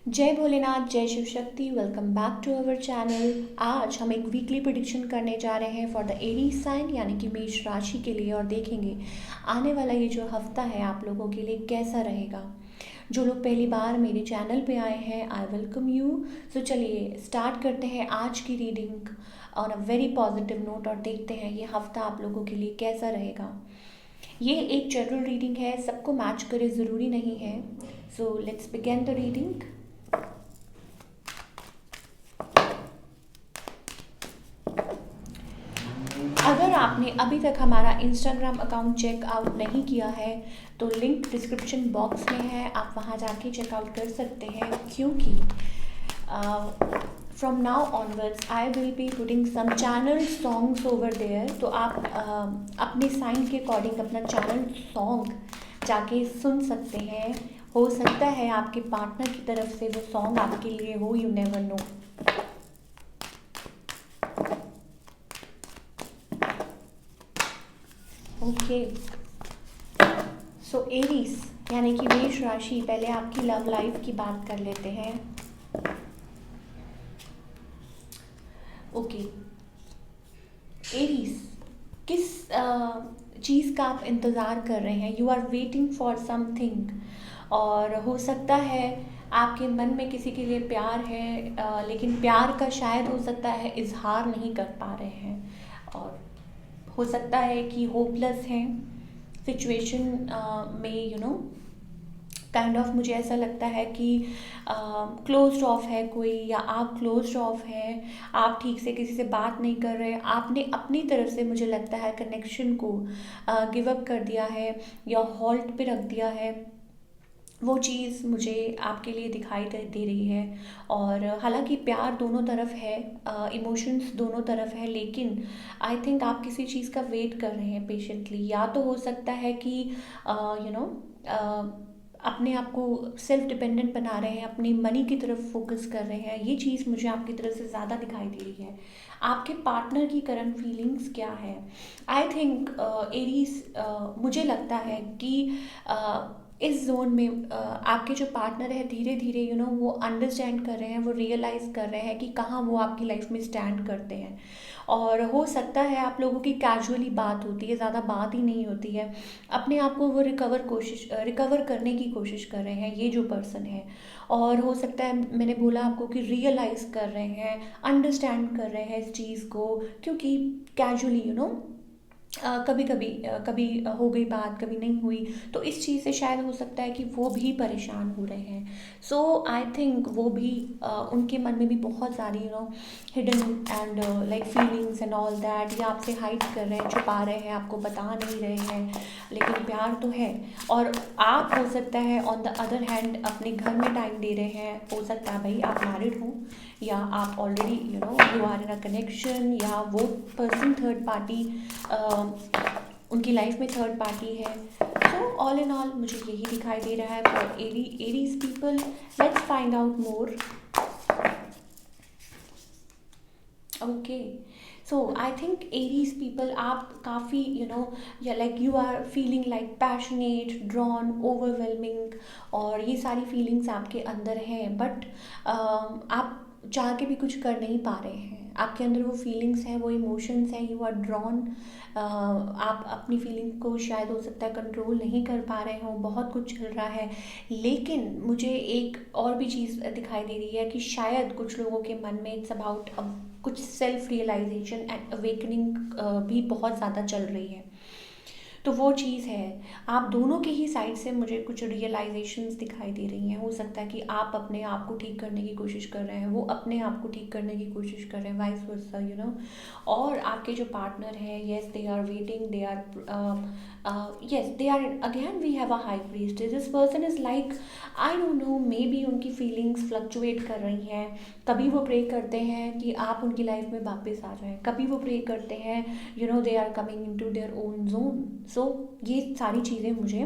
जय भोलेनाथ, जय Shiv Shakti. Welcome back to our channel. आज हम एक वीकली प्रिडिक्शन करने जा रहे हैं फॉर द एरीज साइन यानी कि मेष राशि के लिए, और देखेंगे आने वाला ये जो हफ्ता है आप लोगों के लिए कैसा रहेगा। जो लोग पहली बार मेरे चैनल पे आए हैं, आई वेलकम यू। सो चलिए स्टार्ट करते हैं आज की reading on a very positive note, और देखते हैं ये हफ्ता आप लोगों के लिए कैसा रहेगा। ये एक जनरल रीडिंग है, सबको मैच करे ज़रूरी नहीं है। So let's begin the reading. अगर आपने अभी तक हमारा इंस्टाग्राम अकाउंट चेकआउट नहीं किया है तो लिंक डिस्क्रिप्शन बॉक्स में है, आप वहाँ जाके चेकआउट कर सकते हैं, क्योंकि from now onwards I will be putting some channel songs over there. तो आप अपने साइन के अकॉर्डिंग अपना चैनल सॉन्ग जाके सुन सकते हैं। हो सकता है आपके पार्टनर की तरफ से वो सॉन्ग आपके लिए हो, you never know. Okay, so Aries यानी कि मेष राशि, पहले आपकी लव लाइफ की बात कर लेते हैं। ओके एरीज, किस चीज़ का आप इंतज़ार कर रहे हैं? You are waiting for something, और हो सकता है आपके मन में किसी के लिए प्यार है, लेकिन प्यार का शायद हो सकता है इजहार नहीं कर पा रहे हैं, और हो सकता है कि होपलेस हैं सिचुएशन में, काइंड ऑफ मुझे ऐसा लगता है कि क्लोज्ड ऑफ है कोई, या आप क्लोज्ड ऑफ हैं, आप ठीक से किसी से बात नहीं कर रहे, आपने अपनी तरफ से मुझे लगता है कनेक्शन को गिव अप कर दिया है या हॉल्ट पे रख दिया है। वो चीज़ मुझे आपके लिए दिखाई दे रही है। और हालांकि प्यार दोनों तरफ है, इमोशंस दोनों तरफ है, लेकिन आई थिंक आप किसी चीज़ का वेट कर रहे हैं पेशेंटली। या तो हो सकता है कि यू नो अपने आप को सेल्फ डिपेंडेंट बना रहे हैं, अपनी मनी की तरफ फोकस कर रहे हैं। ये चीज़ मुझे आपकी तरफ से ज़्यादा दिखाई दे रही है। आपके पार्टनर की करंट फीलिंग्स क्या है? आई थिंक एरीज, मुझे लगता है कि इस जोन में आपके जो पार्टनर है धीरे धीरे वो अंडरस्टैंड कर रहे हैं, वो रियलाइज़ कर रहे हैं कि कहाँ वो आपकी लाइफ में स्टैंड करते हैं। और हो सकता है आप लोगों की कैजुअली बात होती है, ज़्यादा बात ही नहीं होती है, अपने आप को वो रिकवर करने की कोशिश कर रहे हैं ये जो पर्सन है। और हो सकता है मैंने बोला आपको कि रियलाइज़ कर रहे हैं, अंडरस्टैंड कर रहे हैं इस चीज़ को, क्योंकि कैजुअली कभी कभी कभी हो गई बात, कभी नहीं हुई, तो इस चीज़ से शायद हो सकता है कि वो भी परेशान हो रहे हैं। सो आई थिंक वो भी उनके मन में भी बहुत सारी hidden and like feelings and all that, ये आपसे हाइड कर रहे हैं, छुपा रहे हैं, आपको बता नहीं रहे हैं, लेकिन प्यार तो है। और आप हो सकता है ऑन द अदर हैंड अपने घर में टाइम दे रहे हैं। हो सकता है भाई आप मैरिड हो, या आप already you are in a connection, या वो पर्सन थर्ड पार्टी, उनकी लाइफ में थर्ड पार्टी है। सो ऑल इन ऑल मुझे यही दिखाई दे रहा है for Aries people. Let's find out more. Okay, so I think Aries people, आप काफ़ी या like you are feeling like passionate, drawn, overwhelming, और ये सारी फीलिंग्स आपके अंदर हैं, बट आप चाह के भी कुछ कर नहीं पा रहे हैं। आपके अंदर वो फीलिंग्स हैं, वो इमोशंस हैं, यू आर ड्रॉन। आप अपनी फीलिंग को शायद हो सकता है कंट्रोल नहीं कर पा रहे हो, बहुत कुछ चल रहा है। लेकिन मुझे एक और भी चीज़ दिखाई दे रही है कि शायद कुछ लोगों के मन में इट्स अबाउट कुछ सेल्फ रियलाइजेशन एंड अवेकनिंग भी बहुत ज़्यादा चल रही है। तो वो चीज़ है, आप दोनों के ही साइड से मुझे कुछ रियलाइजेशंस दिखाई दे रही हैं। हो सकता है कि आप अपने आप को ठीक करने की कोशिश कर रहे हैं, वो अपने आप को ठीक करने की कोशिश कर रहे हैं, वाइस वर्सा और आपके जो पार्टनर हैं, yes they are waiting, they are yes they are, again we have a high priest, this person is like I don't know, may be उनकी फीलिंग्स फ्लक्चुएट कर रही हैं। कभी वो प्रे करते हैं कि आप उनकी लाइफ में वापस आ जाएं, कभी वो प्रे करते हैं they are coming in to their own zone. So ये सारी चीज़ें मुझे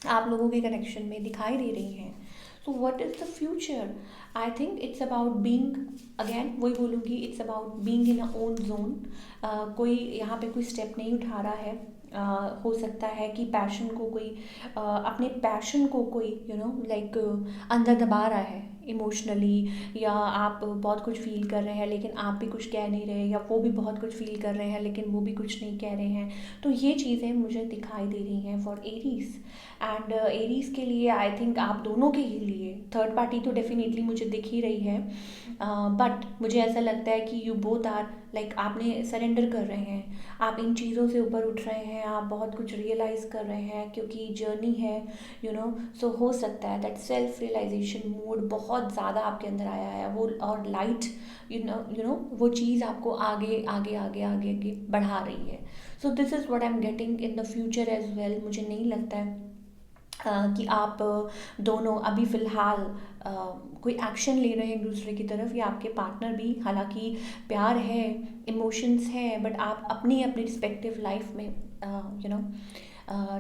आप लोगों के कनेक्शन में दिखाई दे रही हैं। So what is the future? I think it's about being, again वही बोलूँगी, it's about being in a own zone. कोई यहाँ पे कोई स्टेप नहीं उठा रहा है। हो सकता है कि पैशन को कोई अपने पैशन को कोई लाइक अंदर दबा रहा है, इमोशनली, या आप बहुत कुछ फ़ील कर रहे हैं लेकिन आप भी कुछ कह नहीं रहे, या वो भी बहुत कुछ फ़ील कर रहे हैं लेकिन वो भी कुछ नहीं कह रहे हैं। तो ये चीज़ें मुझे दिखाई दे रही हैं फॉर एरीज़। एंड एरीज़ के लिए आई थिंक आप दोनों के ही लिए थर्ड पार्टी तो डेफिनेटली मुझे दिख ही रही है, बट मुझे ऐसा लगता है कि यू बोथ आर लाइक आपने सरेंडर कर रहे हैं, आप इन चीज़ों से ऊपर उठ रहे हैं, आप बहुत कुछ रियलाइज़ कर रहे हैं क्योंकि जर्नी है, यू नो। सो हो सकता है दैट सेल्फ रियलाइजेशन मोड बहुत ज़्यादा आपके अंदर आया है, वो और लाइट यू नो वो चीज़ आपको आगे आगे आगे आगे आगे बढ़ा रही है। So this is what I am getting in the future as well. मुझे नहीं लगता है कि आप दोनों अभी फ़िलहाल कोई एक्शन ले रहे हैं एक दूसरे की तरफ, या आपके पार्टनर भी, हालांकि प्यार है, इमोशंस है, बट आप अपनी अपनी रिस्पेक्टिव लाइफ में यू नो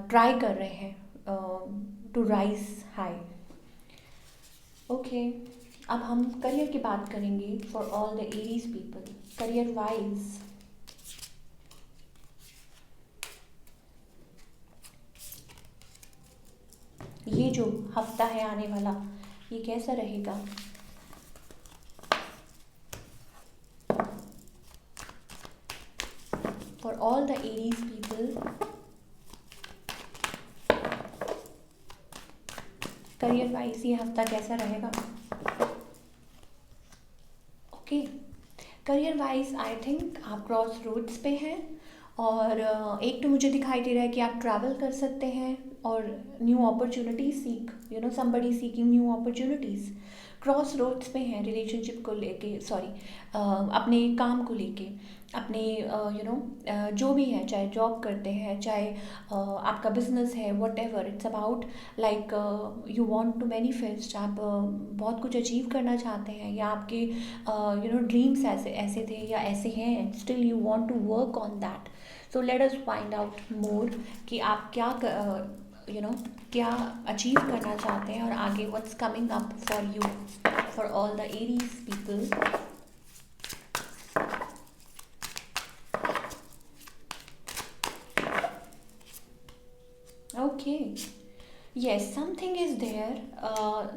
ट्राई कर रहे हैं टू राइज हाई। ओके, अब हम करियर की बात करेंगे for all the Aries people. Career wise ये जो हफ्ता है आने वाला, ये कैसा रहेगा? For all the Aries people, career wise ये हफ्ता कैसा रहेगा? Okay, career wise I think आप क्रॉस रोड्स पे हैं, और एक तो मुझे दिखाई दे रहा है कि आप ट्रैवल कर सकते हैं और new opportunities seek, you know somebody seeking new opportunities. Crossroads पे हैं रिलेशनशिप को लेके, सॉरी अपने काम को लेके, अपने यू नो जो भी है, चाहे जॉब करते हैं, चाहे आपका बिजनेस है, whatever it's about like you want to manifest, आप बहुत कुछ अचीव करना चाहते हैं, या आपके यू नो ड्रीम्स ऐसे ऐसे थे या ऐसे हैं, still you want to work on that. So let us find out more कि आप क्या यू नो क्या अचीव करना चाहते हैं, और आगे what's coming up for you for all the Aries people. Okay, yes, something is there.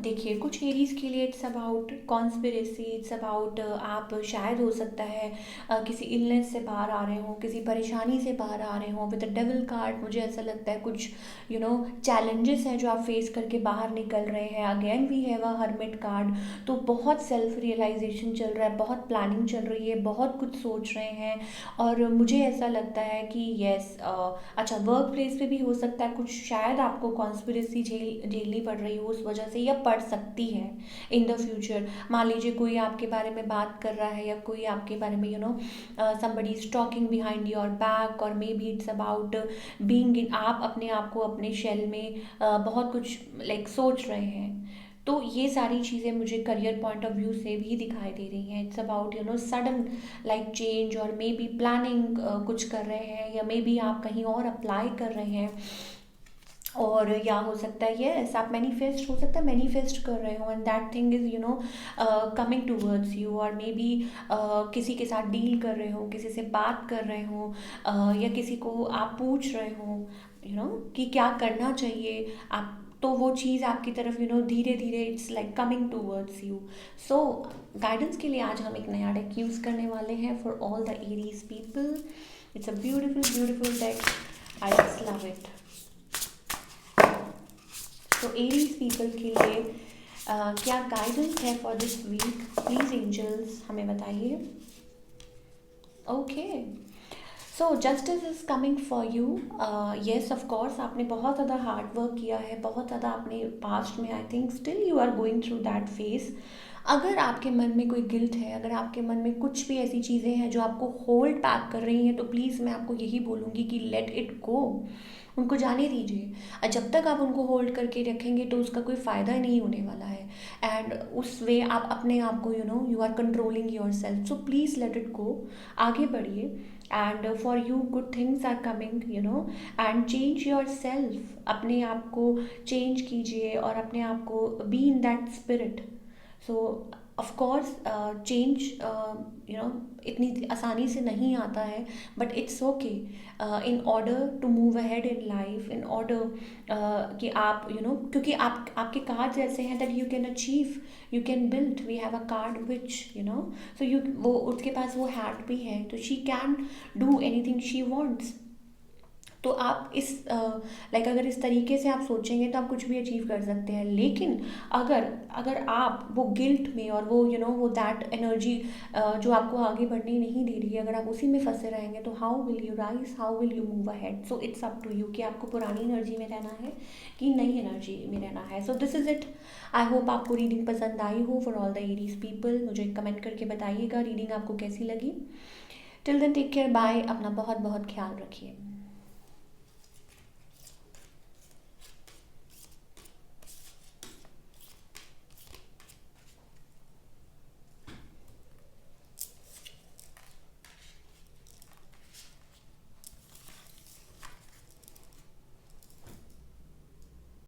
देखिए, कुछ एरीज के लिए it's about conspiracy, it's about आप शायद हो सकता है किसी इलनेस से बाहर आ रहे हो, किसी परेशानी से बाहर आ रहे हो विद द डेविल कार्ड। मुझे ऐसा लगता है कुछ यू नो चैलेंजेस हैं जो आप फेस करके बाहर निकल रहे हैं। Again we have a hermit card, तो बहुत सेल्फ रियलाइजेशन चल रहा है, बहुत प्लानिंग चल रही है, बहुत कुछ सोच रहे हैं। और मुझे ऐसा लगता है कि येस, अच्छा, वर्क प्लेस पे भी हो सकता है कुछ, शायद आपको कॉन्स्पिरेसी झेलनी पड़ रही हो उस वजह से, या पड़ सकती है इन द फ्यूचर। मान लीजिए कोई आपके बारे में बात कर रहा है, या कोई आपके बारे में you know somebody is talking behind your back, और may be it's about being in, आप अपने आप को अपने शेल में बहुत कुछ लाइक सोच रहे हैं। तो ये सारी चीज़ें मुझे करियर पॉइंट ऑफ व्यू से भी दिखाई दे रही हैं। It's about you know sudden like change, और मे बी प्लानिंग कुछ कर रहे हैं, या मे बी आप कहीं और अप्लाई कर रहे हैं, और या हो सकता है ये आप मैनिफेस्ट, हो सकता है मैनिफेस्ट कर रहे हो, and that thing is you know coming towards you. और मे बी किसी के साथ डील कर रहे हो, किसी से बात कर रहे हो, या किसी को आप पूछ रहे हो यू नो कि क्या करना चाहिए आप, तो वो चीज़ आपकी तरफ यू नो धीरे धीरे it's like coming towards you. So guidance के लिए आज हम एक नया डेक यूज़ करने वाले हैं for all the Aries people. It's a beautiful beautiful deck, I just love it. तो एरीज पीपल के लिए क्या गाइडेंस है for this week, please angels हमें बताइए। Okay, so justice is coming for you. Yes, of course आपने बहुत ज़्यादा हार्ड वर्क किया है, बहुत ज़्यादा अपने पास्ट में, I think still you are going through that phase. अगर आपके मन में कोई गिल्ट है, अगर आपके मन में कुछ भी ऐसी चीज़ें हैं जो आपको होल्ड बैक कर रही हैं, तो प्लीज़ मैं आपको यही बोलूँगी कि लेट इट गो, उनको जाने दीजिए। और जब तक आप उनको होल्ड करके रखेंगे तो उसका कोई फ़ायदा नहीं होने वाला है, एंड उस वे आप अपने आप को you know you are controlling yourself. So please let it go, आगे बढ़िए, and for you good things are coming you know, and change yourself, अपने आप को चेंज कीजिए और अपने आप को be in that spirit. So of course change इतनी आसानी से नहीं आता है, but it's okay. In order to move ahead in life, in order कि आप क्योंकि आपके कार्ड्स ऐसे हैं that you can achieve, you can build. We have a card which shows you, वो उसके पास वो हैट भी है, तो she can do anything she wants. तो आप इस लाइक अगर इस तरीके से आप सोचेंगे तो आप कुछ भी अचीव कर सकते हैं। लेकिन अगर अगर आप वो गिल्ट में और वो वो दैट एनर्जी जो आपको आगे बढ़ने नहीं दे रही है, अगर आप उसी में फंसे रहेंगे तो how will you rise, how will you move ahead? So it's up to you कि आपको पुरानी एनर्जी में रहना है कि नई एनर्जी में रहना है। So this is it. I hope आपको रीडिंग पसंद आई हो। For all the Aries people, मुझे कमेंट करके बताइएगा रीडिंग आपको कैसी लगी। Till then take care, bye. अपना बहुत बहुत ख्याल रखिए।